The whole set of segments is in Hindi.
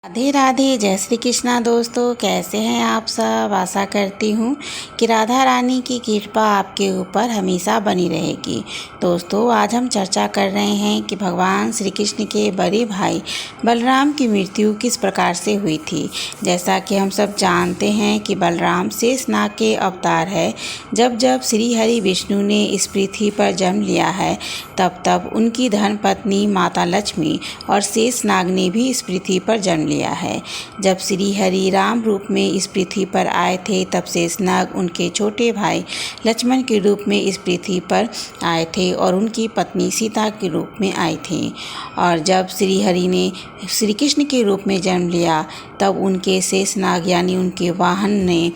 राधे राधे, जय श्री कृष्णा। दोस्तों, कैसे हैं आप सब। आशा करती हूँ कि राधा रानी की कृपा आपके ऊपर हमेशा बनी रहेगी। दोस्तों, आज हम चर्चा कर रहे हैं कि भगवान श्री कृष्ण के बड़े भाई बलराम की मृत्यु किस प्रकार से हुई थी। जैसा कि हम सब जानते हैं कि बलराम शेषनाग के अवतार है। जब जब श्री हरि विष्णु ने इस पृथ्वी पर जन्म लिया है, तब तब उनकी धर्मपत्नी माता लक्ष्मी और शेषनाग ने भी इस पृथ्वी पर जन्म लिया है। जब श्री हरि राम रूप में इस पृथ्वी पर आए थे, तब शेषनाग उनके छोटे भाई लक्ष्मण के रूप में इस पृथ्वी पर आए थे और उनकी पत्नी सीता के रूप में आई थी। और जब श्री हरि ने श्री कृष्ण के रूप में जन्म लिया, तब उनके शेषनाग यानी उनके वाहन ने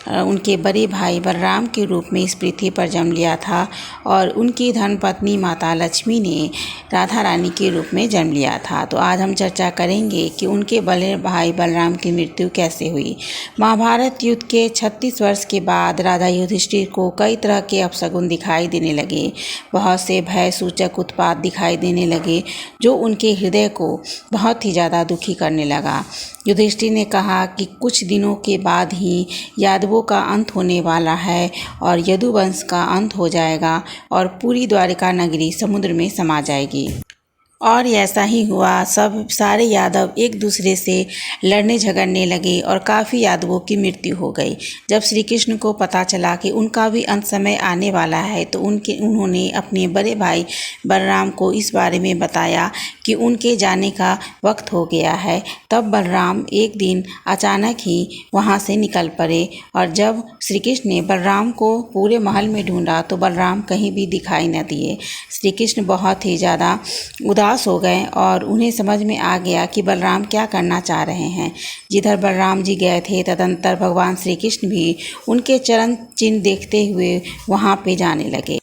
उनके बड़े भाई बलराम के रूप में इस पृथ्वी पर जन्म लिया था और उनकी धर्मपत्नी माता लक्ष्मी ने राधा रानी के रूप में जन्म लिया था। तो आज हम चर्चा करेंगे कि उनके बड़े भाई बलराम की मृत्यु कैसे हुई। महाभारत युद्ध के 36 वर्ष के बाद राजा युधिष्ठिर को कई तरह के अपशगुन दिखाई देने लगे। बहुत से भय सूचक उत्पात दिखाई देने लगे, जो उनके हृदय को बहुत ही ज़्यादा दुखी करने लगा। युधिष्ठिर ने कहा कि कुछ दिनों के बाद ही यादवों का अंत होने वाला है और यदुवंश का अंत हो जाएगा और पूरी द्वारिका नगरी समुद्र में समा जाएगी। और ऐसा ही हुआ। सारे यादव एक दूसरे से लड़ने झगड़ने लगे और काफ़ी यादवों की मृत्यु हो गई। जब श्री कृष्ण को पता चला कि उनका भी अंत समय आने वाला है, तो उन्होंने अपने बड़े भाई बलराम को इस बारे में बताया कि उनके जाने का वक्त हो गया है। तब बलराम एक दिन अचानक ही वहाँ से निकल पड़े और जब श्री कृष्ण ने बलराम को पूरे महल में ढूंढा, तो बलराम कहीं भी दिखाई न दिए। श्री कृष्ण बहुत ही ज़्यादा उदास हो गए और उन्हें समझ में आ गया कि बलराम क्या करना चाह रहे हैं। जिधर बलराम जी गए थे, तदंतर भगवान श्री कृष्ण भी उनके चरण चिन्ह देखते हुए वहां पे जाने लगे।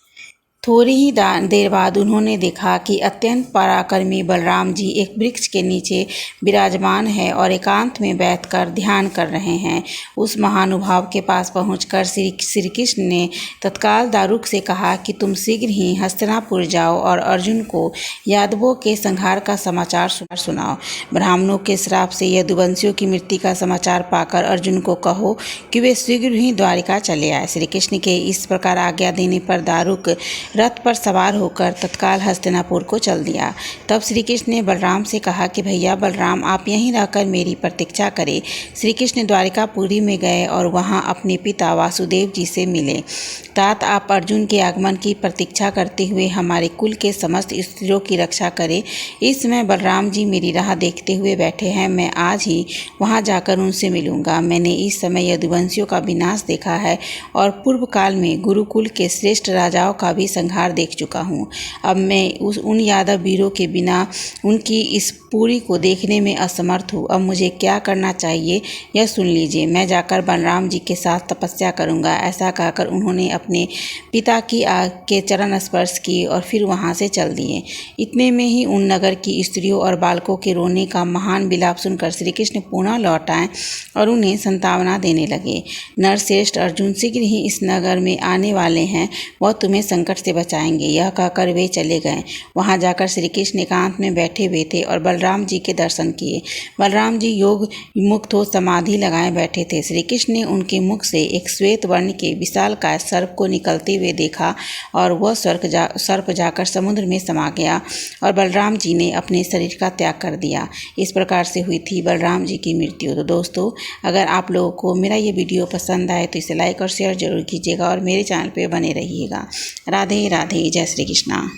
थोड़ी ही देर बाद उन्होंने देखा कि अत्यंत पराक्रमी बलराम जी एक वृक्ष के नीचे विराजमान है और एकांत में बैठकर ध्यान कर रहे हैं। उस महानुभाव के पास पहुंचकर श्री कृष्ण ने तत्काल दारुक से कहा कि तुम शीघ्र ही हस्तिनापुर जाओ और अर्जुन को यादवों के संहार का समाचार सुनाओ। ब्राह्मणों के श्राप से यदुवंशियों की मृत्यु का समाचार पाकर अर्जुन को कहो कि वे शीघ्र ही द्वारिका चले आए। श्री कृष्ण के इस प्रकार आज्ञा देने पर दारुक रथ पर सवार होकर तत्काल हस्तिनापुर को चल दिया। तब श्री कृष्ण ने बलराम से कहा कि भैया बलराम, आप यहीं रहकर मेरी प्रतीक्षा करें। श्री कृष्ण द्वारिकापुरी में गए और वहां अपने पिता वासुदेव जी से मिले। तात आप अर्जुन के आगमन की प्रतीक्षा करते हुए हमारे कुल के समस्त स्त्रियों की रक्षा करें। इस समय बलराम जी मेरी राह देखते हुए बैठे हैं। मैं आज ही वहां जाकर उनसे मिलूंगा। मैंने इस समय यदुवंशियों का विनाश देखा है और पूर्व काल में गुरुकुल के श्रेष्ठ राजाओं का भी संहार देख चुका हूँ। अब मैं उन यादव वीरों के बिना उनकी इस पूरी को देखने में असमर्थ हूँ। अब मुझे क्या करना चाहिए यह सुन लीजिए। मैं जाकर बलराम जी के साथ तपस्या करूँगा। ऐसा कहकर उन्होंने अपने पिता के चरण स्पर्श किए और फिर वहाँ से चल दिए। इतने में ही उन नगर की स्त्रियों और बालकों के रोने का महान विलाप सुनकर श्री कृष्ण पुनः लौट आए और उन्हें सांत्वना देने लगे। नरश्रेष्ठ अर्जुन शीघ्र ही इस नगर में आने वाले हैं, वह तुम्हें संकट से बचाएंगे। यह कहकर वे चले गए। वहां जाकर श्री कृष्ण एकांत में बैठे हुए थे और बलराम जी के दर्शन किए। बलराम जी योग मुक्त हो समाधि लगाए बैठे थे। श्री कृष्ण ने उनके मुख से एक श्वेत वर्ण के विशालकाय सर्प को निकलते हुए देखा और वह सर्प जाकर समुद्र में समा गया और बलराम जी ने अपने शरीर का त्याग कर दिया। इस प्रकार से हुई थी बलराम जी की मृत्यु। तो दोस्तों, अगर आप लोगों को मेरा ये वीडियो पसंद आए तो इसे लाइक और शेयर जरूर कीजिएगा और मेरे चैनल पर बने रहिएगा। राधे राधे, जय श्री कृष्णा।